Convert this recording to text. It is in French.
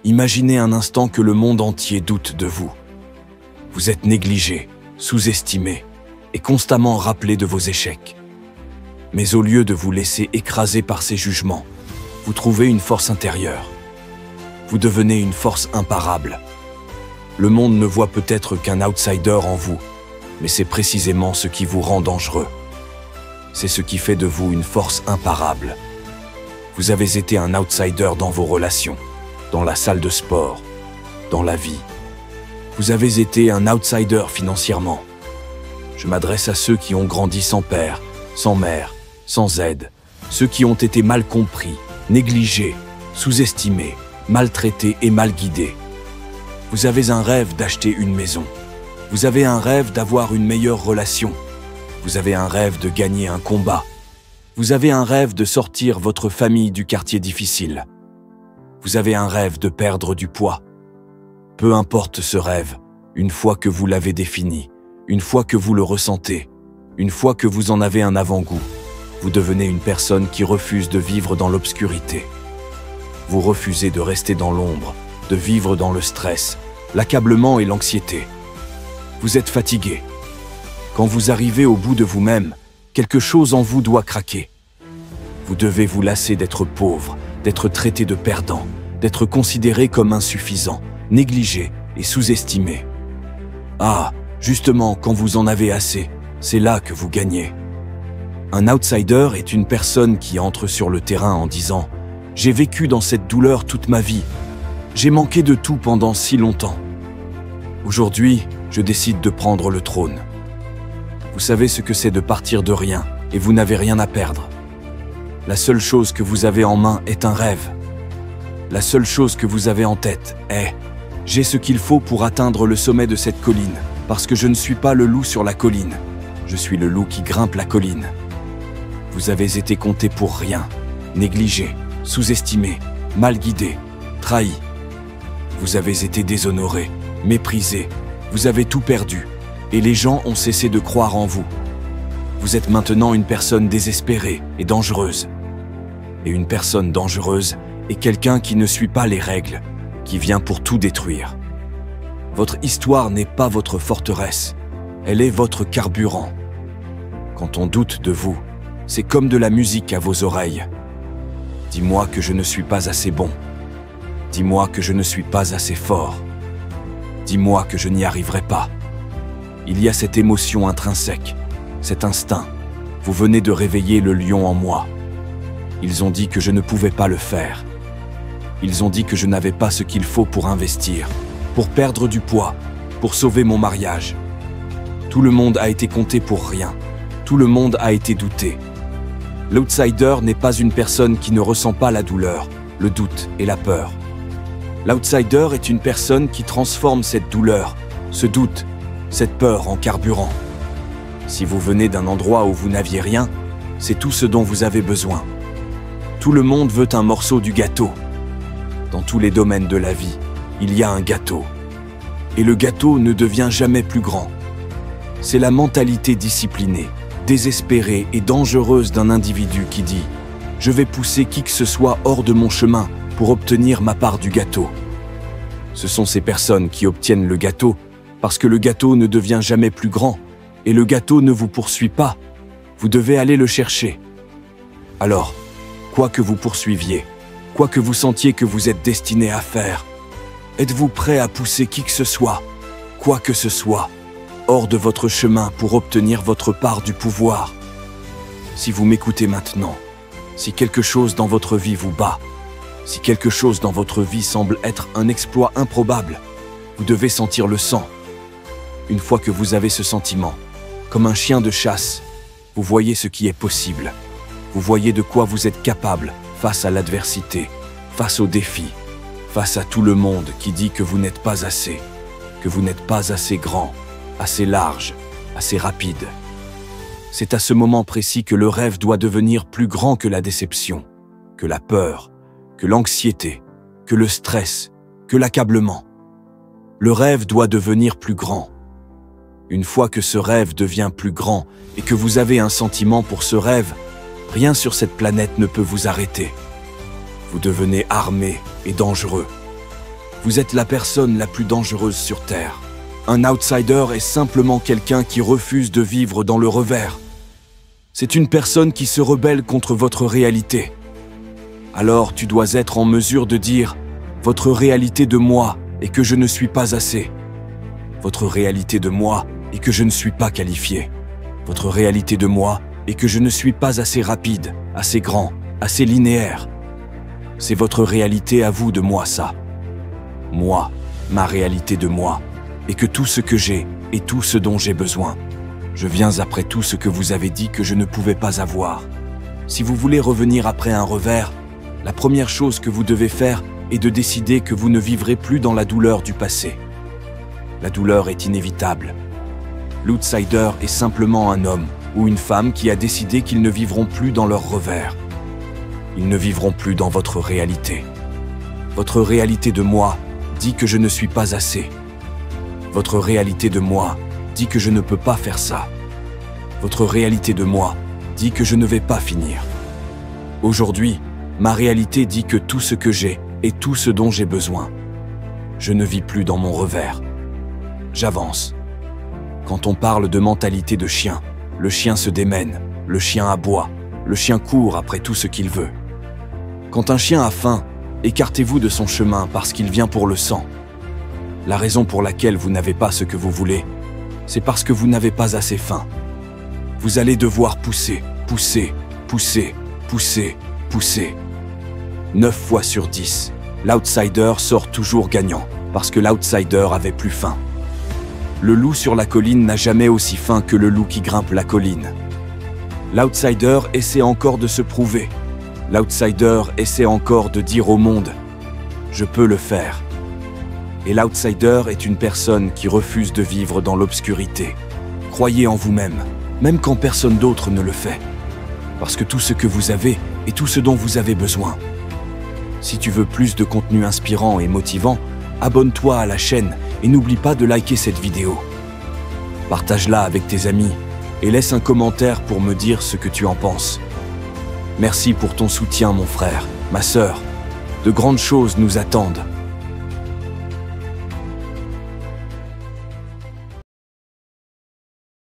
Imaginez un instant que le monde entier doute de vous. Vous êtes négligé, sous-estimé et constamment rappelé de vos échecs. Mais au lieu de vous laisser écraser par ces jugements, vous trouvez une force intérieure. Vous devenez une force imparable. Le monde ne voit peut-être qu'un outsider en vous, mais c'est précisément ce qui vous rend dangereux. C'est ce qui fait de vous une force imparable. Vous avez été un outsider dans vos relations, dans la salle de sport, dans la vie. Vous avez été un outsider financièrement. Je m'adresse à ceux qui ont grandi sans père, sans mère, sans aide, ceux qui ont été mal compris, négligés, sous-estimés, maltraités et mal guidés. Vous avez un rêve d'acheter une maison. Vous avez un rêve d'avoir une meilleure relation. Vous avez un rêve de gagner un combat. Vous avez un rêve de sortir votre famille du quartier difficile. Vous avez un rêve de perdre du poids. Peu importe ce rêve, une fois que vous l'avez défini, une fois que vous le ressentez, une fois que vous en avez un avant-goût, vous devenez une personne qui refuse de vivre dans l'obscurité. Vous refusez de rester dans l'ombre, de vivre dans le stress, l'accablement et l'anxiété. Vous êtes fatigué. Quand vous arrivez au bout de vous-même, quelque chose en vous doit craquer. Vous devez vous lasser d'être pauvre, d'être traité de perdant, d'être considéré comme insuffisant, négligé et sous-estimé. Ah, justement, quand vous en avez assez, c'est là que vous gagnez. Un outsider est une personne qui entre sur le terrain en disant « J'ai vécu dans cette douleur toute ma vie. J'ai manqué de tout pendant si longtemps. Aujourd'hui, je décide de prendre le trône. » Vous savez ce que c'est de partir de rien et vous n'avez rien à perdre. La seule chose que vous avez en main est un rêve. La seule chose que vous avez en tête est « J'ai ce qu'il faut pour atteindre le sommet de cette colline, parce que je ne suis pas le loup sur la colline. Je suis le loup qui grimpe la colline. » Vous avez été compté pour rien, négligé, sous-estimé, mal guidé, trahi. Vous avez été déshonoré, méprisé, vous avez tout perdu, et les gens ont cessé de croire en vous. Vous êtes maintenant une personne désespérée et dangereuse. Et une personne dangereuse est quelqu'un qui ne suit pas les règles, qui vient pour tout détruire. Votre histoire n'est pas votre forteresse, elle est votre carburant. Quand on doute de vous, c'est comme de la musique à vos oreilles. Dis-moi que je ne suis pas assez bon. Dis-moi que je ne suis pas assez fort. Dis-moi que je n'y arriverai pas. Il y a cette émotion intrinsèque, cet instinct. Vous venez de réveiller le lion en moi. Ils ont dit que je ne pouvais pas le faire. Ils ont dit que je n'avais pas ce qu'il faut pour investir, pour perdre du poids, pour sauver mon mariage. Tout le monde a été compté pour rien. Tout le monde a été douté. L'outsider n'est pas une personne qui ne ressent pas la douleur, le doute et la peur. L'outsider est une personne qui transforme cette douleur, ce doute, cette peur en carburant. Si vous venez d'un endroit où vous n'aviez rien, c'est tout ce dont vous avez besoin. Tout le monde veut un morceau du gâteau. Dans tous les domaines de la vie, il y a un gâteau. Et le gâteau ne devient jamais plus grand. C'est la mentalité disciplinée, désespérée et dangereuse d'un individu qui dit « Je vais pousser qui que ce soit hors de mon chemin pour obtenir ma part du gâteau ». Ce sont ces personnes qui obtiennent le gâteau parce que le gâteau ne devient jamais plus grand et le gâteau ne vous poursuit pas. Vous devez aller le chercher. Alors, quoi que vous poursuiviez, quoi que vous sentiez que vous êtes destiné à faire, êtes-vous prêt à pousser qui que ce soit, quoi que ce soit, hors de votre chemin pour obtenir votre part du pouvoir? Si vous m'écoutez maintenant, si quelque chose dans votre vie vous bat, si quelque chose dans votre vie semble être un exploit improbable, vous devez sentir le sang. Une fois que vous avez ce sentiment, comme un chien de chasse, vous voyez ce qui est possible. Vous voyez de quoi vous êtes capable face à l'adversité, face aux défis, face à tout le monde qui dit que vous n'êtes pas assez, que vous n'êtes pas assez grand, assez large, assez rapide. C'est à ce moment précis que le rêve doit devenir plus grand que la déception, que la peur, que l'anxiété, que le stress, que l'accablement. Le rêve doit devenir plus grand. Une fois que ce rêve devient plus grand et que vous avez un sentiment pour ce rêve, rien sur cette planète ne peut vous arrêter. Vous devenez armé et dangereux. Vous êtes la personne la plus dangereuse sur Terre. Un outsider est simplement quelqu'un qui refuse de vivre dans le revers. C'est une personne qui se rebelle contre votre réalité. Alors tu dois être en mesure de dire « Votre réalité de moi est que je ne suis pas assez. Votre réalité de moi est que je ne suis pas qualifié. Votre réalité de moi est que je ne suis pas assez rapide, assez grand, assez linéaire. C'est votre réalité à vous de moi, ça. Moi, ma réalité de moi, est que tout ce que j'ai est tout ce dont j'ai besoin. Je viens après tout ce que vous avez dit que je ne pouvais pas avoir. Si vous voulez revenir après un revers, la première chose que vous devez faire est de décider que vous ne vivrez plus dans la douleur du passé. La douleur est inévitable. L'outsider est simplement un homme ou une femme qui a décidé qu'ils ne vivront plus dans leur revers. Ils ne vivront plus dans votre réalité. Votre réalité de moi dit que je ne suis pas assez. Votre réalité de moi dit que je ne peux pas faire ça. Votre réalité de moi dit que je ne vais pas finir. Aujourd'hui, ma réalité dit que tout ce que j'ai est tout ce dont j'ai besoin. Je ne vis plus dans mon revers. J'avance. Quand on parle de mentalité de chien, le chien se démène, le chien aboie, le chien court après tout ce qu'il veut. Quand un chien a faim, écartez-vous de son chemin parce qu'il vient pour le sang. La raison pour laquelle vous n'avez pas ce que vous voulez, c'est parce que vous n'avez pas assez faim. Vous allez devoir pousser, pousser, pousser, pousser, pousser. 9 fois sur 10, l'outsider sort toujours gagnant parce que l'outsider avait plus faim. Le loup sur la colline n'a jamais aussi faim que le loup qui grimpe la colline. L'outsider essaie encore de se prouver. L'outsider essaie encore de dire au monde « Je peux le faire ». Et l'outsider est une personne qui refuse de vivre dans l'obscurité. Croyez en vous-même, même quand personne d'autre ne le fait. Parce que tout ce que vous avez est tout ce dont vous avez besoin. Si tu veux plus de contenu inspirant et motivant, abonne-toi à la chaîne et n'oublie pas de liker cette vidéo. Partage-la avec tes amis et laisse un commentaire pour me dire ce que tu en penses. Merci pour ton soutien, mon frère, ma sœur. De grandes choses nous attendent.